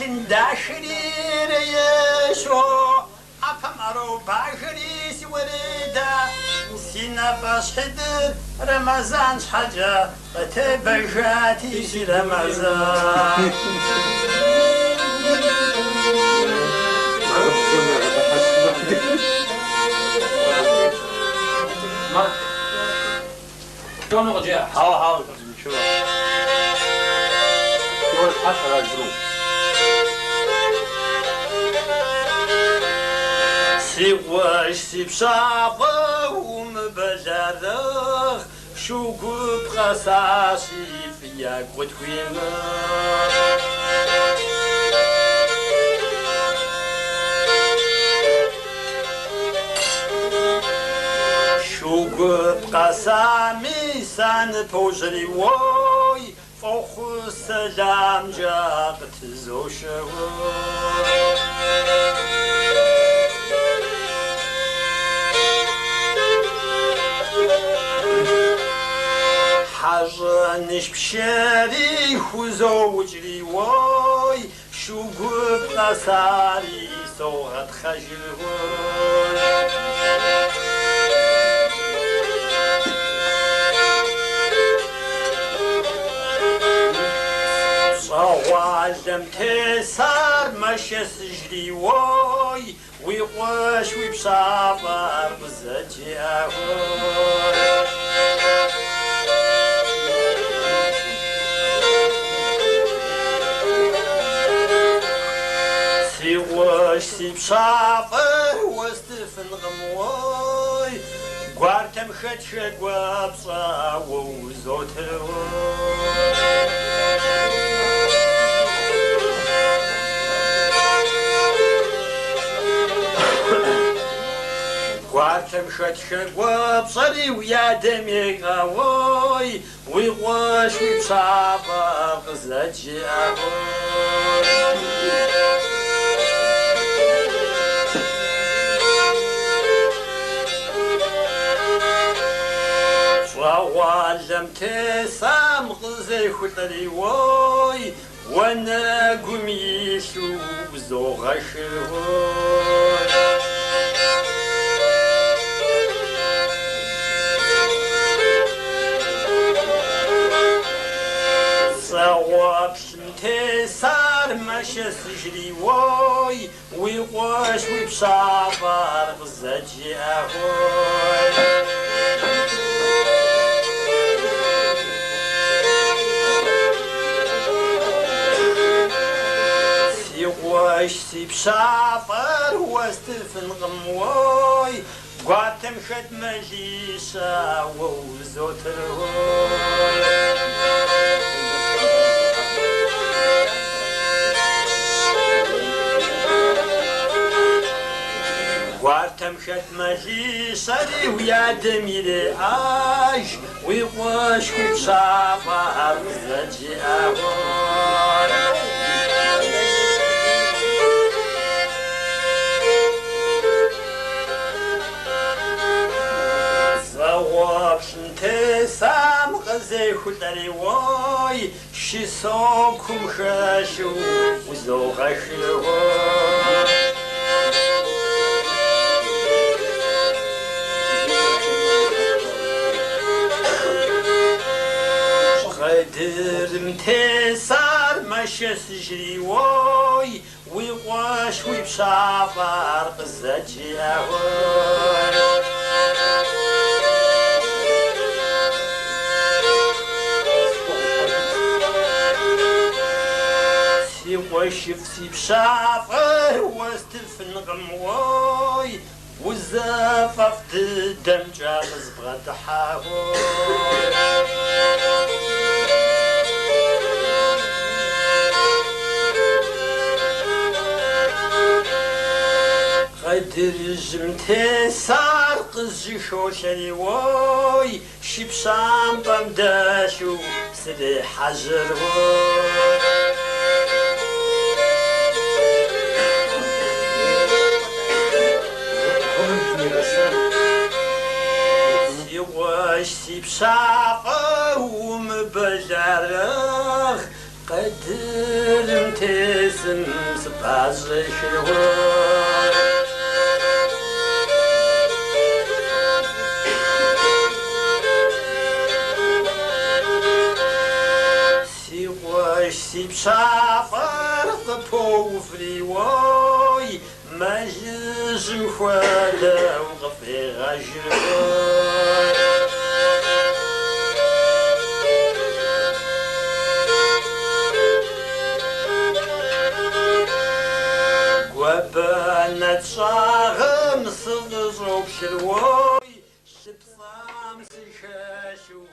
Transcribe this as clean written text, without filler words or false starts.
داشري ريشو أفمرو باخري سوريدا سينا باش حدر رمضان حاجة بتبجاتي في رمضان شلون رجع؟ ها شو الحشرة الجروب سيواش سيبشابه ومبجرخ شو قب خساسي فيا قد وينا شو قب قسامي سان بوجري وي فوق السلام جاقت زوشوي حاجة بشاري وزوجري وي شو قب قصاري صوغت خجل صوالم تسار مشس جري وي ويقوش ويبشافر بزجي اهوي سيواش سيبشافر واستفن غموي قوارتم خدشة قوابصا وزوتروي قوارتم خدشة قوابصا ويا دمي غاوي ويغوش ويبشافر غزاجي اهوي وعلم تسام غزي خطري وي وانا قميشو بزوغشوي صواب شمتسار مشس جري وي ويقوش ويبشافر بزاجي اهوي واش سيبشافر واستفن غموي قاتم خد مجيشا وزوتروي قاتم خد مجيشا ويا دميري عاش ويقوش وبشافر زجي اهوي تسام غزي خلدري وي شيسوكم خاشو وزوغشو قدر متسار مشس جري وي ويقواش ويبشافر قزاجي اهوي وشفتي بشافر واستفن غموي والزفاف الدم جالس بغد حاوي قدر جمتي سار قزي شوشني وي شبشام بمداشو سدي حجر وي واش سيبشافر ومبجرخ قدر متسار Сым сыпащӏэхыгъуэ Си къуэш си пщафӏэр къыпоувриуой Мэлыжьым хуэдэу къыфӏегъэжыгъуэй Гуэбэнэ тщӏагъым сыкъыщӏоплъырыуой Щыпцӏам сыхэлъу